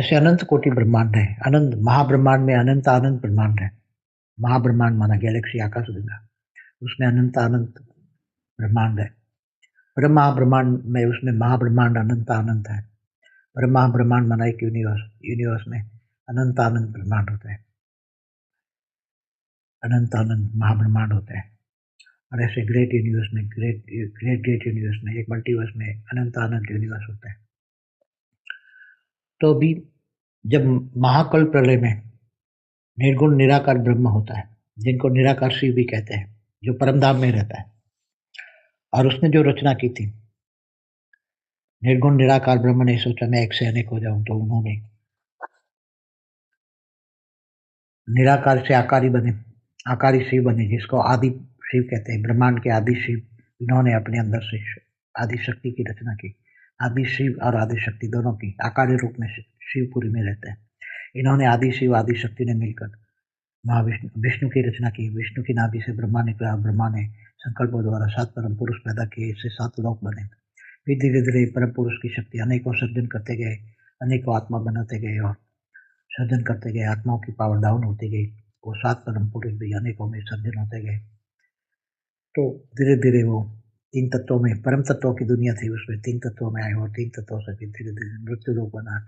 ऐसे अनंत कोटि ब्रह्मांड है। अनंत महाब्रह्मांड में अनंत अनंत ब्रह्मांड है। महाब्रह्मांड माना गैलेक्सी, आकाश गंगा, उसमें अनंत अनंत ब्रह्मांड है। ब्रह्मा ब्रह्मांड में, उसमें महाब्रह्मांड अनंत अनंत है। ब्रह्मा ब्रह्मांड माना एक यूनिवर्स, यूनिवर्स में अनंत अनंत ब्रह्मांड होते हैं, अनंत अनंत महाब्रह्मांड होते हैं। और ऐसे ग्रेट यूनिवर्स में, ग्रेट ग्रेट ग्रेट यूनिवर्स में, एक मल्टीवर्स में अनंत अनंत यूनिवर्स होते हैं। तो अभी जब महाकल्प प्रलय में निर्गुण निराकार ब्रह्म होता है, जिनको निराकार शिव भी कहते हैं, जो परमधाम में रहता है, और उसने जो रचना की थी, निर्गुण निराकार ब्रह्म ने सोचा मैं एक से अनेक हो जाऊं, तो उन्होंने निराकार से आकारी बने, आकारी शिव बने, जिसको आदि शिव कहते हैं, ब्रह्मांड के आदि शिव। इन्होंने अपने अंदर से आदि शक्ति की रचना की। आदि शिव और आदि शक्ति दोनों की आकारी रूप में शिवपुरी में रहते हैं। इन्होंने आदि शिव आदि शक्ति ने मिलकर महाविष्णु विष्णु की रचना की। विष्णु की नाभि से ब्रह्मा निकला। ब्रह्मा ने संकल्पों द्वारा 7 परम पुरुष पैदा किए, इससे 7 लोक बने। फिर धीरे धीरे परम पुरुष की शक्ति अनेकों सर्जन करते गए, अनेकों आत्मा बनाते गए, और सर्जन करते गए, आत्माओं की पावर डाउन होती गई। वो 7 परम पुरुष भी अनेकों में सर्जन होते गए। तो धीरे धीरे वो 3 तत्वों में, परम तत्वों की दुनिया थी, उसमें 3 तत्वों में आए, और 3 तत्वों से फिर धीरे धीरे मृत्यु लोक बना,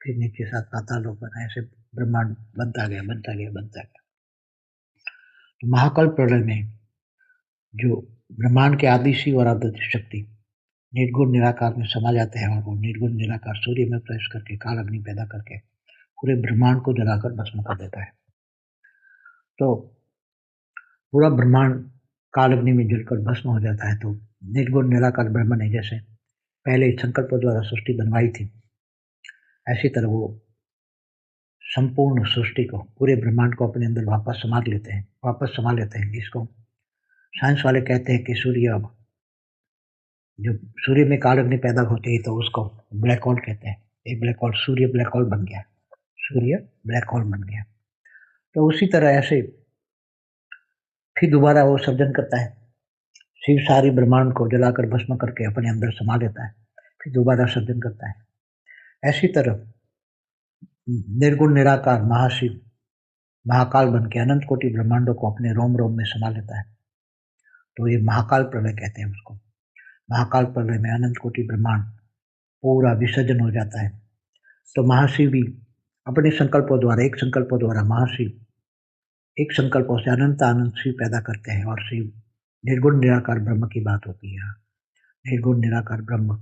फिर नीचे 7 पाताल लोक बना। ऐसे ब्रह्मांड बनता गया, बनता गया, बनता गया। तो महाकल्प प्रलय में जो ब्रह्मांड के आदि शिव और आदि शक्ति निर्गुण निराकार में समा जाते हैं, और वो निर्गुण निराकार सूर्य में प्रवेश करके काल अग्नि पैदा करके पूरे ब्रह्मांड को जलाकर भस्म कर देता है। तो पूरा ब्रह्मांड काल अग्नि में जलकर भस्म हो जाता है। तो निर्गुण निराकार ब्रह्म ने जैसे पहले संकल्पों द्वारा सृष्टि बनवाई थी, ऐसी तरह वो संपूर्ण सृष्टि को, पूरे ब्रह्मांड को अपने अंदर वापस समा लेते हैं, जिसको साइंस वाले कहते हैं कि सूर्य, जब सूर्य में काल अग्नि पैदा होती है तो उसको ब्लैक होल कहते हैं। एक ब्लैक होल, सूर्य ब्लैक होल बन गया, सूर्य ब्लैक होल बन गया। तो उसी तरह ऐसे फिर दोबारा वो सर्जन करता है। शिव सारी ब्रह्मांड को जलाकर भस्म करके अपने अंदर समा लेता है, फिर दोबारा सर्जन करता है। ऐसी तरह निर्गुण निराकार महाशिव महाकाल बन के अनंत कोटि ब्रह्मांडों को अपने रोम रोम में समा लेता है। तो ये महाकाल प्रलय कहते हैं उसको। महाकाल प्रलय में अनंत कोटि ब्रह्मांड पूरा विसर्जन हो जाता है। तो महाशिव भी अपने संकल्पों द्वारा, एक संकल्पों द्वारा महाशिव एक संकल्पों से अनंत अनंत शिव पैदा करते हैं, और शिव निर्गुण निराकार ब्रह्म की बात होती है। निर्गुण निराकार ब्रह्म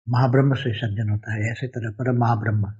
महाब्रह्म से सर्जन होता है। ऐसे तरह परम महाब्रह्म